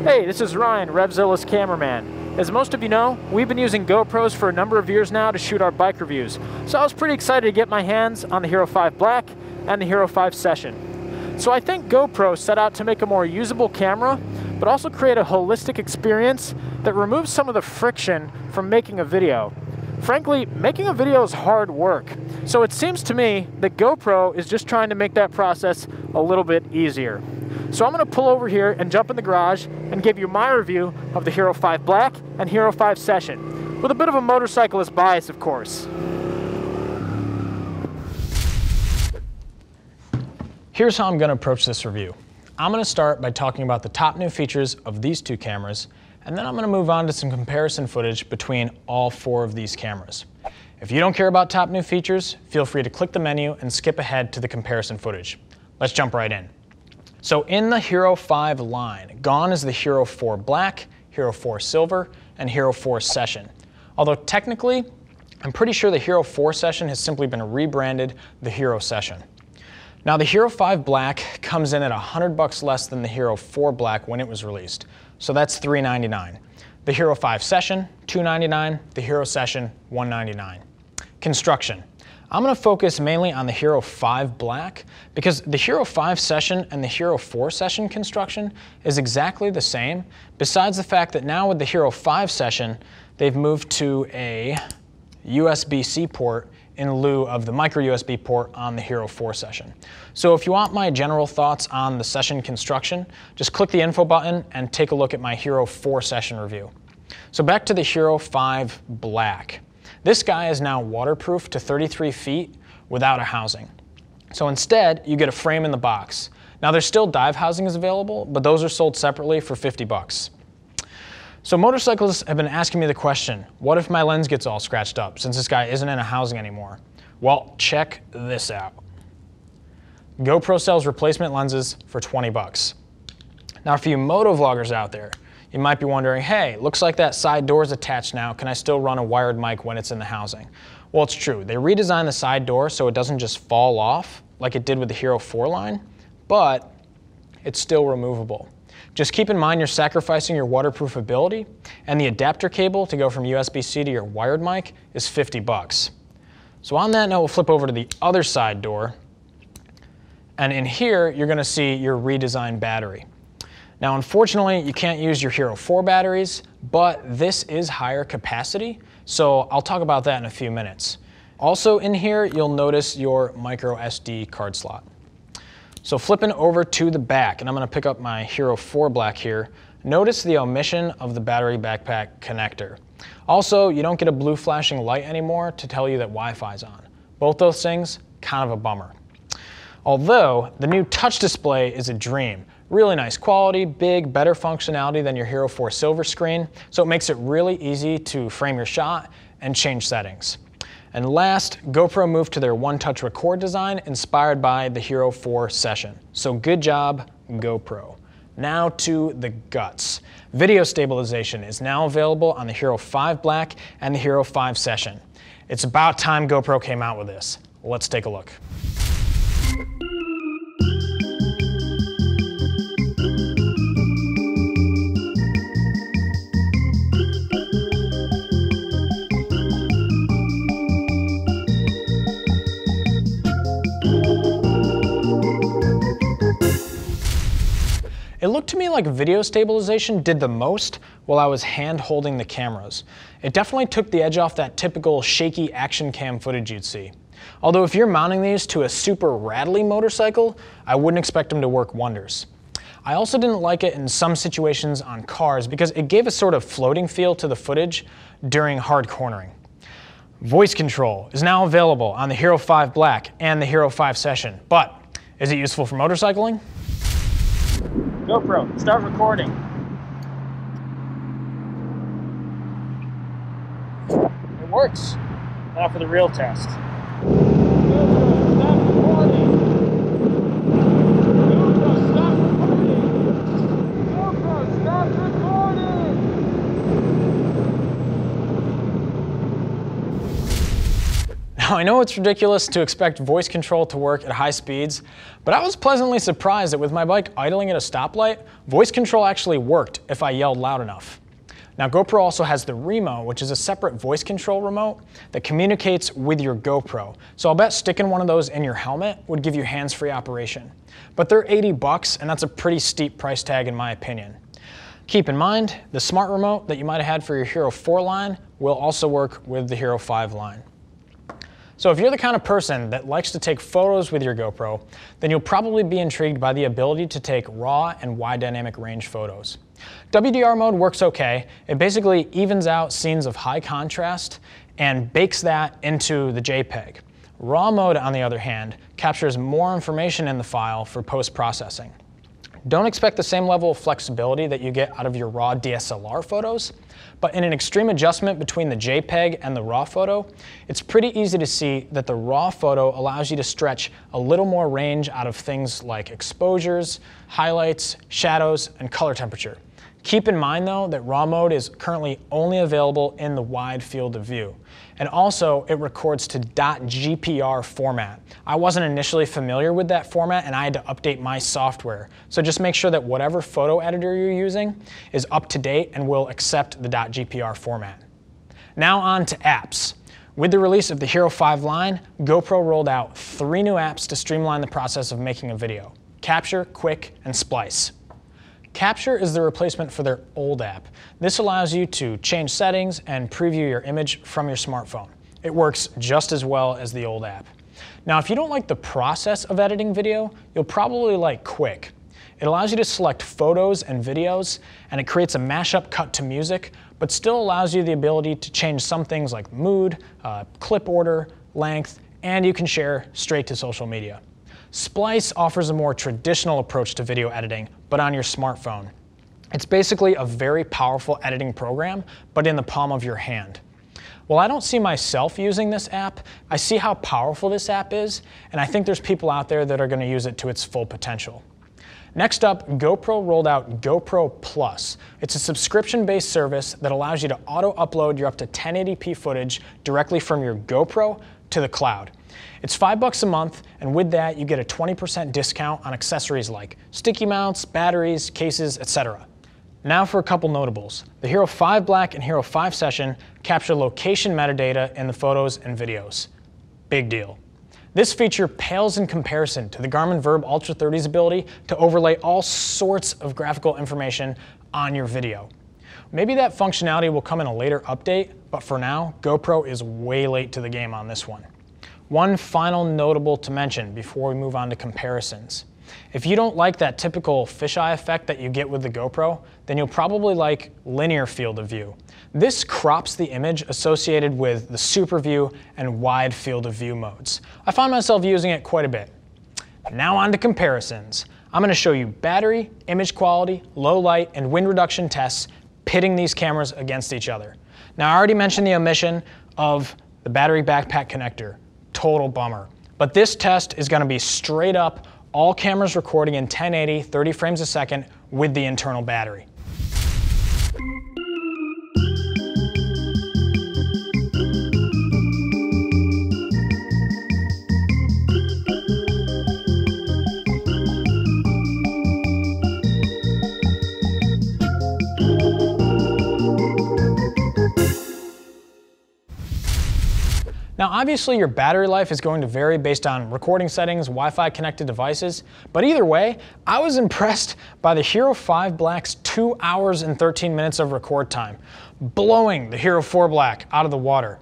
Hey, this is Ryan, RevZilla's cameraman. As most of you know, we've been using GoPros for a number of years now to shoot our bike reviews, so I was pretty excited to get my hands on the Hero5 Black and the Hero5 Session. So I think GoPro set out to make a more usable camera, but also create a holistic experience that removes some of the friction from making a video. Frankly, making a video is hard work, so it seems to me that GoPro is just trying to make that process a little bit easier. So I'm going to pull over here and jump in the garage and give you my review of the Hero5 Black and Hero5 Session, with a bit of a motorcyclist bias, of course. Here's how I'm going to approach this review. I'm going to start by talking about the top new features of these two cameras, and then I'm going to move on to some comparison footage between all four of these cameras. If you don't care about top new features, feel free to click the menu and skip ahead to the comparison footage. Let's jump right in. So in the Hero5 line, gone is the Hero4 Black, Hero4 Silver, and Hero4 Session. Although technically, I'm pretty sure the Hero4 Session has simply been rebranded the Hero Session. Now the Hero5 Black comes in at $100 less than the Hero4 Black when it was released, so that's $399. The Hero5 Session, $299, the Hero Session, $199. Construction. I'm going to focus mainly on the Hero5 Black because the Hero5 Session and the Hero4 Session construction is exactly the same, besides the fact that now with the Hero5 Session, they've moved to a USB-C port in lieu of the micro USB port on the Hero4 Session. So if you want my general thoughts on the Session construction, just click the info button and take a look at my Hero4 Session review. So back to the Hero5 Black. This guy is now waterproof to 33 feet without a housing. So instead, you get a frame in the box. Now there's still dive housings available, but those are sold separately for $50. So motorcyclists have been asking me the question, what if my lens gets all scratched up since this guy isn't in a housing anymore? Well, check this out. GoPro sells replacement lenses for $20. Now for you moto vloggers out there, you might be wondering, hey, looks like that side door is attached now. Can I still run a wired mic when it's in the housing? Well, it's true. They redesigned the side door so it doesn't just fall off like it did with the Hero4 line, but it's still removable. Just keep in mind you're sacrificing your waterproof ability, and the adapter cable to go from USB-C to your wired mic is $50. So on that note, we'll flip over to the other side door, and in here, you're gonna see your redesigned battery. Now, unfortunately, you can't use your Hero4 batteries, but this is higher capacity, so I'll talk about that in a few minutes. Also in here, you'll notice your micro SD card slot. So flipping over to the back, and I'm going to pick up my Hero4 Black here, notice the omission of the battery backpack connector. Also, you don't get a blue flashing light anymore to tell you that Wi-Fi's on. Both those things, kind of a bummer. Although, the new touch display is a dream. Really nice quality, big, better functionality than your Hero4 Silver screen, so it makes it really easy to frame your shot and change settings. And last, GoPro moved to their one-touch record design inspired by the Hero4 Session. So good job, GoPro. Now to the guts. Video stabilization is now available on the Hero5 Black and the Hero5 Session. It's about time GoPro came out with this. Let's take a look. It looked to me like video stabilization did the most while I was hand holding the cameras. It definitely took the edge off that typical shaky action cam footage you'd see. Although if you're mounting these to a super rattly motorcycle, I wouldn't expect them to work wonders. I also didn't like it in some situations on cars because it gave a sort of floating feel to the footage during hard cornering. Voice control is now available on the Hero5 Black and the Hero5 Session, but is it useful for motorcycling? GoPro, start recording. It works. Now for the real test. GoPro, stop recording. GoPro, stop recording. GoPro, stop recording. Now I know it's ridiculous to expect voice control to work at high speeds, but I was pleasantly surprised that with my bike idling at a stoplight, voice control actually worked if I yelled loud enough. Now GoPro also has the Remo, which is a separate voice control remote that communicates with your GoPro. So I'll bet sticking one of those in your helmet would give you hands-free operation. But they're $80 and that's a pretty steep price tag in my opinion. Keep in mind, the smart remote that you might have had for your Hero 4 line will also work with the Hero 5 line. So if you're the kind of person that likes to take photos with your GoPro, then you'll probably be intrigued by the ability to take raw and wide dynamic range photos. WDR mode works okay. It basically evens out scenes of high contrast and bakes that into the JPEG. RAW mode, on the other hand, captures more information in the file for post-processing. Don't expect the same level of flexibility that you get out of your raw DSLR photos, but in an extreme adjustment between the JPEG and the RAW photo, it's pretty easy to see that the RAW photo allows you to stretch a little more range out of things like exposures, highlights, shadows, and color temperature. Keep in mind though that RAW mode is currently only available in the wide field of view. And also it records to .gpr format. I wasn't initially familiar with that format and I had to update my software. So just make sure that whatever photo editor you're using is up to date and will accept the .gpr format. Now on to apps. With the release of the Hero 5 line, GoPro rolled out 3 new apps to streamline the process of making a video: Capture, Quick, and Splice. Capture is the replacement for their old app. This allows you to change settings and preview your image from your smartphone. It works just as well as the old app. Now, if you don't like the process of editing video, you'll probably like Quick. It allows you to select photos and videos, and it creates a mashup cut to music, but still allows you the ability to change some things like mood, clip order, length, and you can share straight to social media. Splice offers a more traditional approach to video editing, but on your smartphone. It's basically a very powerful editing program, but in the palm of your hand. While I don't see myself using this app, I see how powerful this app is, and I think there's people out there that are going to use it to its full potential. Next up, GoPro rolled out Gopro Plus. It's a subscription-based service that allows you to auto-upload your up to 1080p footage directly from your GoPro to the cloud. It's $5 a month, and with that, you get a 20% discount on accessories like sticky mounts, batteries, cases, etc. Now for a couple notables. The Hero 5 Black and Hero 5 Session capture location metadata in the photos and videos. Big deal. This feature pales in comparison to the Garmin Verb Ultra 30's ability to overlay all sorts of graphical information on your video. Maybe that functionality will come in a later update, but for now, GoPro is way late to the game on this one. One final notable to mention before we move on to comparisons. If you don't like that typical fisheye effect that you get with the GoPro, then you'll probably like linear field of view. This crops the image associated with the super view and wide field of view modes. I find myself using it quite a bit. Now on to comparisons. I'm going to show you battery, image quality, low light, and wind reduction tests pitting these cameras against each other. Now I already mentioned the omission of the battery backpack connector. Total bummer. But this test is going to be straight up all cameras recording in 1080, 30 frames a second with the internal battery. Now obviously your battery life is going to vary based on recording settings, Wi-Fi connected devices, but either way, I was impressed by the Hero 5 Black's 2 hours and 13 minutes of record time, blowing the Hero 4 Black out of the water.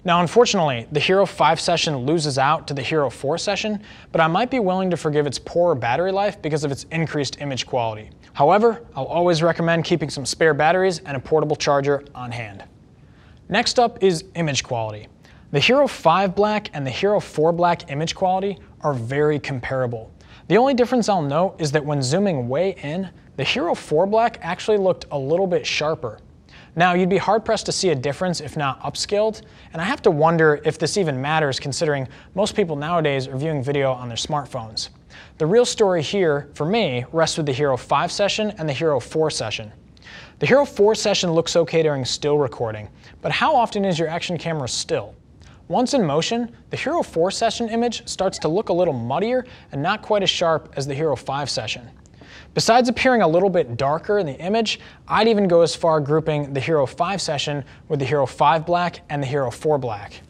Now unfortunately, the Hero 5 Session loses out to the Hero 4 Session, but I might be willing to forgive its poorer battery life because of its increased image quality. However, I'll always recommend keeping some spare batteries and a portable charger on hand. Next up is image quality. The Hero 5 Black and the Hero 4 Black image quality are very comparable. The only difference I'll note is that when zooming way in, the Hero 4 Black actually looked a little bit sharper. Now you'd be hard pressed to see a difference if not upscaled, and I have to wonder if this even matters considering most people nowadays are viewing video on their smartphones. The real story here, for me, rests with the Hero 5 Session and the Hero 4 Session. The Hero 4 Session looks okay during still recording, but how often is your action camera still? Once in motion, the Hero 4 Session image starts to look a little muddier and not quite as sharp as the Hero 5 Session. Besides appearing a little bit darker in the image, I'd even go as far grouping the Hero 5 Session with the Hero 5 Black and the Hero 4 Black.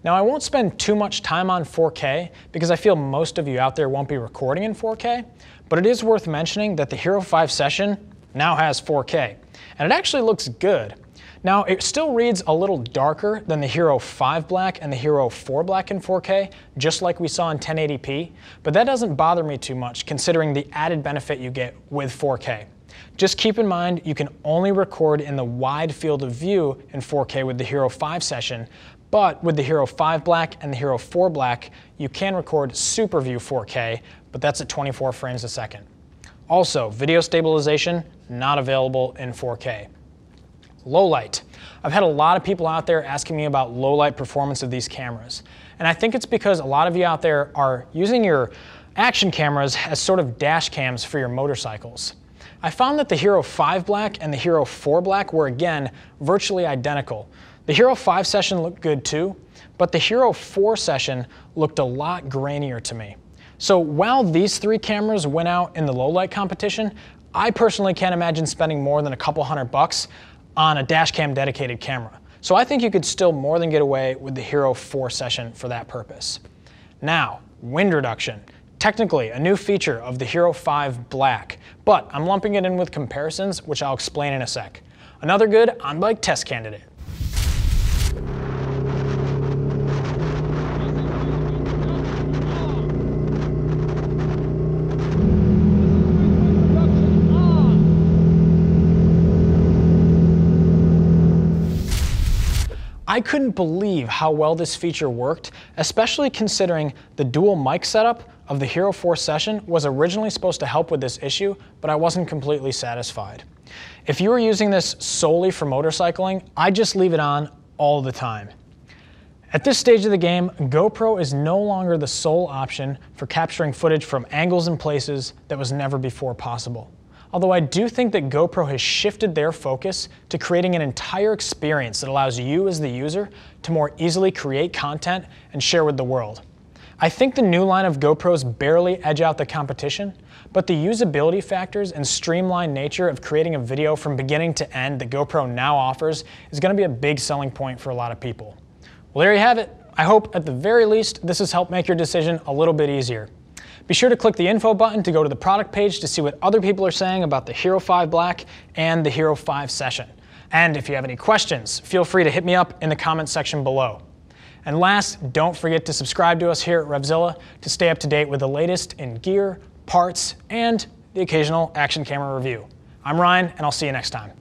Now, I won't spend too much time on 4K because I feel most of you out there won't be recording in 4K, but it is worth mentioning that the Hero 5 Session now has 4K, and it actually looks good. Now, it still reads a little darker than the Hero 5 Black and the Hero 4 Black in 4K, just like we saw in 1080p, but that doesn't bother me too much considering the added benefit you get with 4K. Just keep in mind you can only record in the wide field of view in 4K with the Hero 5 Session, but with the Hero 5 Black and the Hero 4 Black, you can record Super View 4K, but that's at 24 frames a second. Also, video stabilization, not available in 4K. Low light. I've had a lot of people out there asking me about low light performance of these cameras. And I think it's because a lot of you out there are using your action cameras as sort of dash cams for your motorcycles. I found that the Hero 5 Black and the Hero 4 Black were, again, virtually identical. The Hero 5 Session looked good too, but the Hero 4 Session looked a lot grainier to me. So while these three cameras went out in the low light competition, I personally can't imagine spending more than a couple $100 on a dash cam dedicated camera. So I think you could still more than get away with the Hero 4 Session for that purpose. Now, wind reduction. Technically a new feature of the Hero 5 Black, but I'm lumping it in with comparisons, which I'll explain in a sec. Another good on-bike test candidate. I couldn't believe how well this feature worked, especially considering the dual mic setup of the Hero 4 Session was originally supposed to help with this issue, but I wasn't completely satisfied. If you were using this solely for motorcycling, I just leave it on all the time. At this stage of the game, GoPro is no longer the sole option for capturing footage from angles and places that was never before possible. Although I do think that GoPro has shifted their focus to creating an entire experience that allows you as the user to more easily create content and share with the world. I think the new line of GoPros barely edge out the competition, but the usability factors and streamlined nature of creating a video from beginning to end that GoPro now offers is going to be a big selling point for a lot of people. Well, there you have it. I hope at the very least this has helped make your decision a little bit easier. Be sure to click the info button to go to the product page to see what other people are saying about the Hero 5 Black and the Hero 5 Session. And if you have any questions, feel free to hit me up in the comments section below. And last, don't forget to subscribe to us here at RevZilla to stay up to date with the latest in gear, parts, and the occasional action camera review. I'm Ryan, and I'll see you next time.